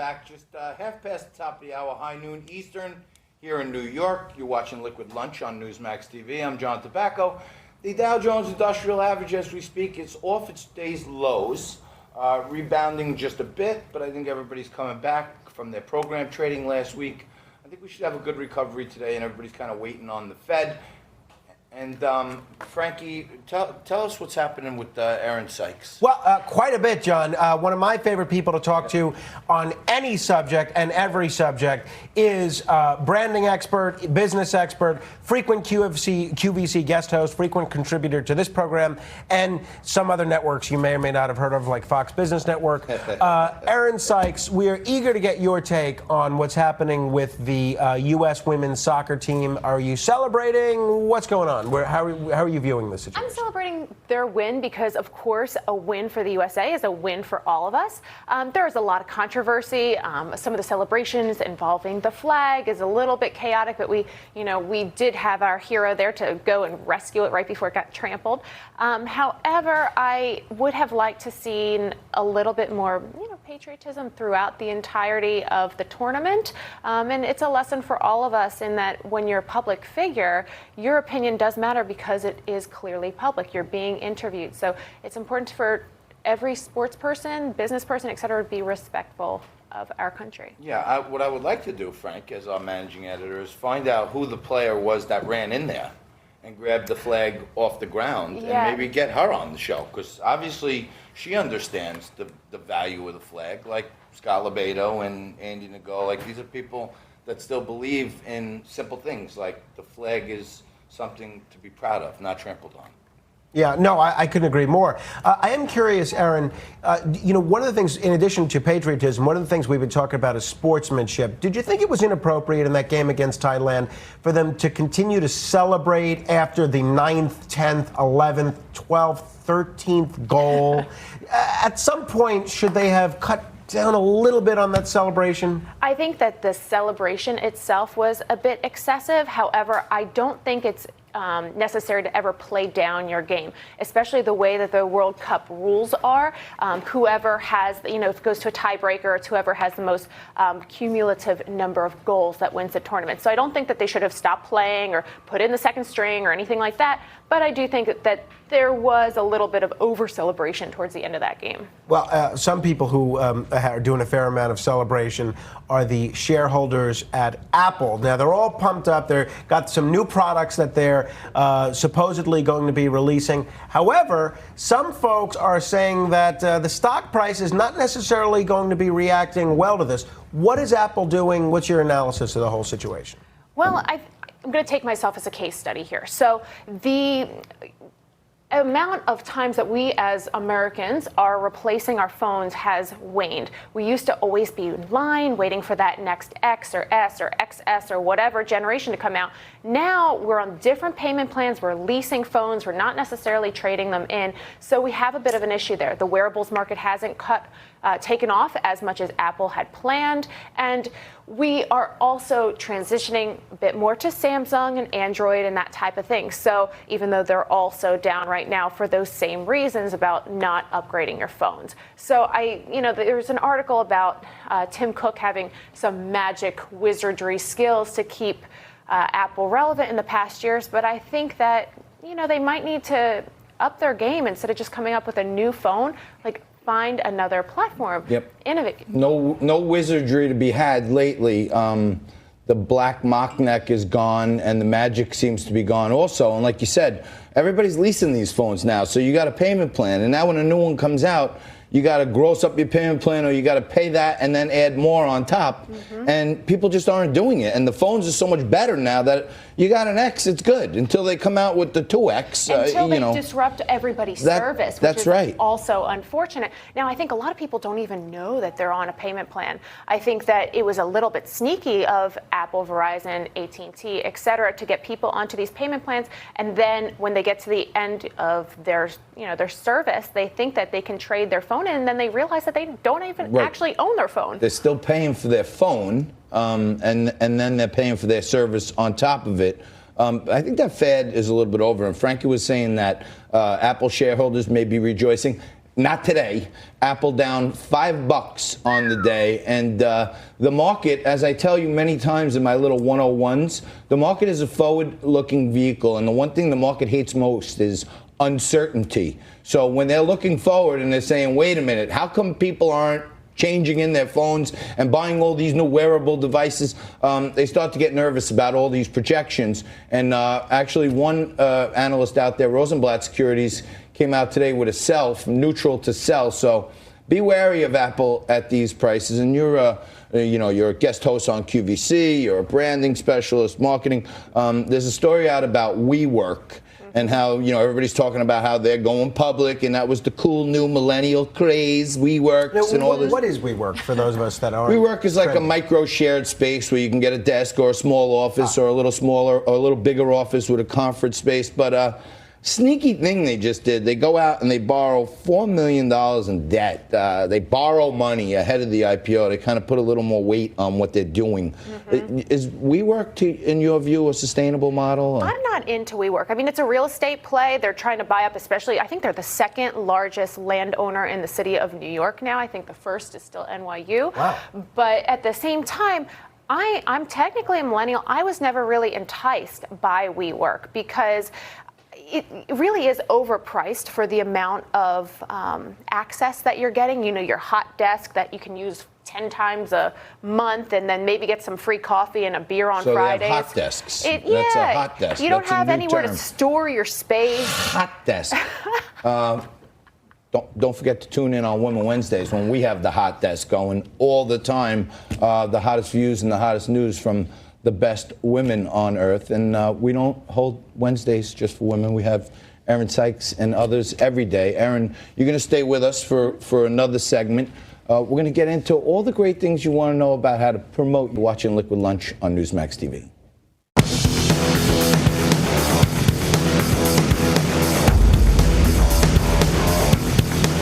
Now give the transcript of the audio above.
back. Just half past the top of the hour, high noon Eastern, here in New York. You're watching Liquid Lunch on Newsmax TV. I'm John Tobacco. The Dow Jones Industrial Average, as we speak, is off its day's lows, rebounding just a bit, but I think everybody's coming back from their program trading last week. I think we should have a good recovery today, and everybody's kind of waiting on the Fed. And Frankie, tell us what's happening with Erin Sykes. Well, quite a bit, John. One of my favorite people to talk to on any subject and every subject is branding expert, business expert, frequent QVC guest host, frequent contributor to this program, and some other networks you may or may not have heard of, like Fox Business Network. Erin Sykes, we are eager to get your take on what's happening with the U.S. women's soccer team. Are you celebrating? What's going on? How are you viewing this situation? I'm celebrating their win because, of course, a win for the USA is a win for all of us. There is a lot of controversy. Some of the celebrations involving the flag is a little bit chaotic, but we did have our hero there to go and rescue it right before it got trampled. However, I would have liked to see a little bit more, patriotism throughout the entirety of the tournament. And it's a lesson for all of us in that when you're a public figure, your opinion does matter because it is clearly public. You're being interviewed. So it's important for every sports person, business person, et cetera, to be respectful of our country. Yeah, what I would like to do, Frank, as our managing editor, is find out who the player was that ran in there and grabbed the flag off the ground and maybe get her on the show, because obviously she understands the value of the flag, like Scott Lebedo and Andy Nago. Like, these are people that still believe in simple things, like the flag is something to be proud of, not trampled on. Yeah, no, I couldn't agree more. I am curious, Erin, one of the things, in addition to patriotism, one of the things we've been talking about is sportsmanship. Did you think it was inappropriate in that game against Thailand for them to continue to celebrate after the 9th, 10th, 11th, 12th, 13th goal? At some point, should they have cut down a little bit on that celebration? I think that the celebration itself was a bit excessive. However, I don't think it's necessary to ever play down your game, especially the way that the World Cup rules are. Whoever has, if it goes to a tiebreaker, it's whoever has the most cumulative number of goals that wins the tournament. So I don't think that they should have stopped playing or put in the second string or anything like that. But I do think that there was a little bit of over-celebration towards the end of that game. Well, some people who are doing a fair amount of celebration are the shareholders at Apple. Now, they're all pumped up. They've got some new products that they're supposedly going to be releasing. However, some folks are saying that the stock price is not necessarily going to be reacting well to this. What is Apple doing? What's your analysis of the whole situation? Well, I'm going to take myself as a case study here. So the amount of times that we as Americans are replacing our phones has waned. We used to always be in line waiting for that next X or S or XS or whatever generation to come out. Now we're on different payment plans. We're leasing phones. We're not necessarily trading them in. So we have a bit of an issue there. The wearables market hasn't taken off as much as Apple had planned. And we are also transitioning a bit more to Samsung and Android and that type of thing. So even though they're also down right now for those same reasons about not upgrading your phones. So there's an article about Tim Cook having some magic wizardry skills to keep Apple relevant in the past years. But I think that, they might need to up their game instead of just coming up with a new phone. Find another platform. Innovate. No wizardry to be had lately. The black mock neck is gone, and the magic seems to be gone also. And like you said, everybody's leasing these phones now, so you got a payment plan. And now when a new one comes out, you got to gross up your payment plan, or you got to pay that and then add more on top. And people just aren't doing it. And the phones are so much better now that you got an X, it's good until they come out with the 2X. Until they disrupt everybody's service, which is also unfortunate. Now, I think a lot of people don't even know that they're on a payment plan. I think that it was a little bit sneaky of Apple, Verizon, AT&T, et cetera, to get people onto these payment plans. And then when they get to the end of their service, they think that they can trade their phone in, and then they realize that they don't even actually own their phone. They're still paying for their phone. And then they're paying for their service on top of it. I think that fad is a little bit over. And Frankie was saying that Apple shareholders may be rejoicing. not today. Apple down $5 on the day. And the market, as I tell you many times in my little 101s, the market is a forward-looking vehicle. And the one thing the market hates most is uncertainty. So when they're looking forward and they're saying, wait a minute, how come people aren't changing in their phones and buying all these new wearable devices, they start to get nervous about all these projections. And actually one analyst out there, Rosenblatt Securities, came out today with a sell, from neutral to sell. So be wary of Apple at these prices. And you're a guest host on QVC, you're a branding specialist, marketing. There's a story out about WeWork and how, everybody's talking about how they're going public, and that was the cool new millennial craze, WeWorks and all this. What is WeWork for those of us that aren't? WeWork is like a micro shared space where you can get a desk or a small office or a little smaller or a little bigger office with a conference space. But sneaky thing they just did. They go out and they borrow $4 million in debt. They borrow money ahead of the IPO. They kind of put a little more weight on what they're doing. Is WeWork, in your view, a sustainable model? I'm not into WeWork. I mean, it's a real estate play. They're trying to buy up, especially, I think they're the second largest landowner in the city of New York now. I think the first is still NYU. Wow. But at the same time, I'm technically a millennial. I was never really enticed by WeWork because it really is overpriced for the amount of access that you're getting. Your hot desk that you can use 10 times a month and then maybe get some free coffee and a beer on Fridays. They have hot desks. That's a hot desk. You don't have anywhere to store your space. Hot desk. Don't forget to tune in on Women Wednesdays when we have the hot desk going all the time. The hottest views and the hottest news from the best women on earth. And we don't hold Wednesdays just for women. We have Erin Sykes and others every day. Erin, you're going to stay with us for another segment. We're going to get into all the great things you want to know about how to promote watching Liquid Lunch on Newsmax TV.